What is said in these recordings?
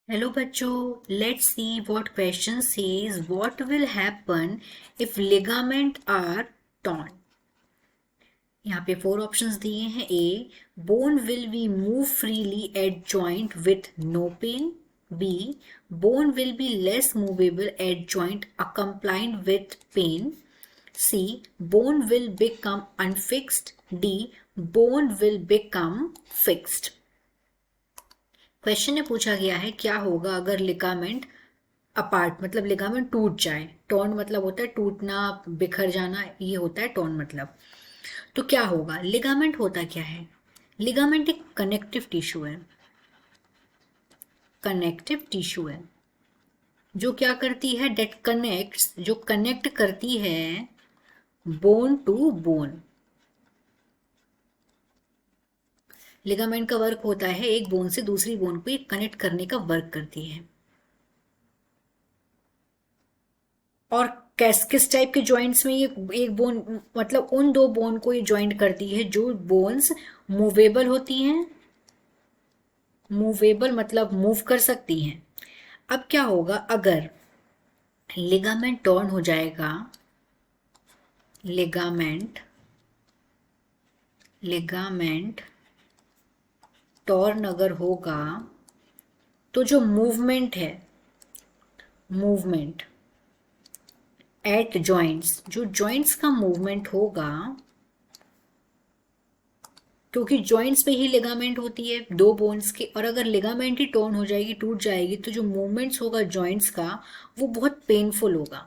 Hello बच्चों, let's see what question says what will happen if ligament are torn. यहाँ पे 4 options दिए हैं। A, bone will be move freely at joint with no pain. B, bone will be less movable at joint accompanied with pain. C, bone will become unfixed. D, bone will become fixed. Question में पूछा गया है क्या होगा अगर ligament apart मतलब ligament टूट जाए। टॉर्न मतलब होता है टूटना, बिखर जाना, ये होता है टॉर्न मतलब। तो क्या होगा? लिगामेंट होता क्या है? लिगामेंट एक कनेक्टिव टिश्यू है। कनेक्टिव टिश्यू है जो क्या करती है, डेट कनेक्ट्स, जो कनेक्ट करती है बोन टू बोन। लिगामेंट का वर्क होता है एक बोन से दूसरी बोन को कनेक्ट करने का वर्क करती है। और किस टाइप के जॉइंट्स में ये एक बोन मतलब उन दो बोन को ये जॉइंट करती है जो बोन्स मूवेबल होती हैं। मूवेबल मतलब मूव कर सकती हैं। अब क्या होगा अगर लिगामेंट टॉर्न हो जाएगा, लिगामेंट लिगामेंट टॉर्न अगर होगा तो जो मूवमेंट है, मूवमेंट एट जॉइंट्स, जो जॉइंट्स का मूवमेंट होगा, क्योंकि जॉइंट्स पे ही लिगामेंट होती है दो बोन्स के, और अगर लिगामेंट ही टोर्न हो जाएगी, टूट जाएगी, तो जो मूवमेंट्स होगा जॉइंट्स का वो बहुत पेनफुल होगा।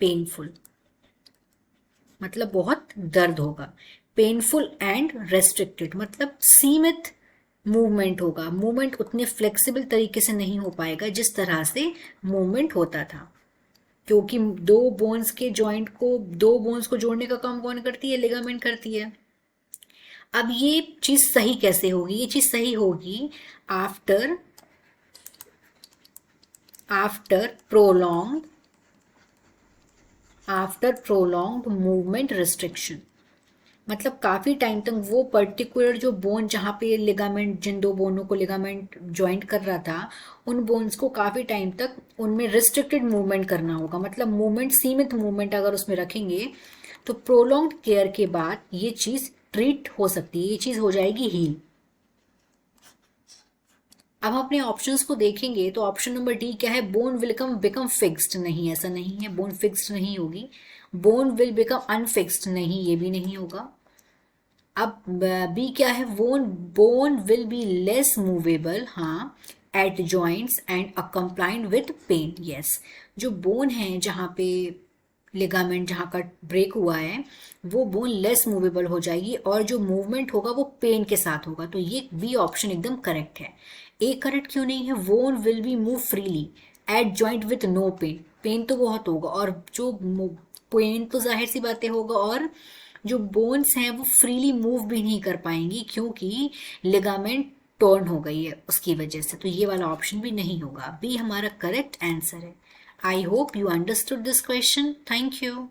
पेनफुल मतलब बहुत दर्द होगा। पेनफुल एंड रेस्ट्रिक्टेड मतलब सीमित मूवमेंट होगा। मूवमेंट उतने फ्लेक्सिबल तरीके से नहीं हो पाएगा जिस तरह से मूवमेंट होता था, क्योंकि दो बोन्स को जोड़ने का काम कौन करती है? लिगामेंट करती है। अब ये चीज सही कैसे होगी? ये चीज सही होगी after after prolong after prolonged movement restriction. मतलब काफी टाइम तक वो पर्टिकुलर जो बोन जहां पे लिगामेंट, जिन दो बोनों को लिगामेंट ज्वाइंट कर रहा था, उन बोन्स को काफी टाइम तक उनमें रिस्ट्रिक्टेड मूवमेंट करना होगा। मतलब मूवमेंट, सीमित मूवमेंट अगर उसमें रखेंगे तो प्रोलॉन्ग्ड केयर के बाद ये चीज ट्रीट हो सकती है, ये चीज हो जाएगी हील। अब हम अपने ऑप्शंस को देखेंगे तो ऑप्शन नंबर डी क्या है? Bone will become fixed. नहीं, ऐसा नहीं है, बोन फिक्स्ड नहीं होगी। बोन विल बिकम अनफिक्स्ड, नहीं, ये भी नहीं होगा। अब बी क्या है? Bone will be less movable, हाँ, at joints and accompanied with pain, yes. जो बोन है जहाँ पे लिगामेंट जहाँ का ब्रेक हुआ है, वो बोन लेस मूवेबल हो जाएगी और जो मूवमेंट होगा वो पेन के साथ होगा। तो ये बी ऑप्शन एकदम करेक्ट है। ए करेक्ट क्यों नहीं है? Bone will be move freely at joint with no pain. Pain तो बहुत होगा, और जो पेन तो जाहिर सी बातें होगा, और जो बोन्स हैं वो फ्रीली मूव भी नहीं कर पाएंगी क्योंकि लिगामेंट टॉर्न हो गई है उसकी वजह से। तो ये वाला ऑप्शन भी नहीं होगा, बी हमारा करेक्ट आंसर है। I hope you understood this question. Thank you.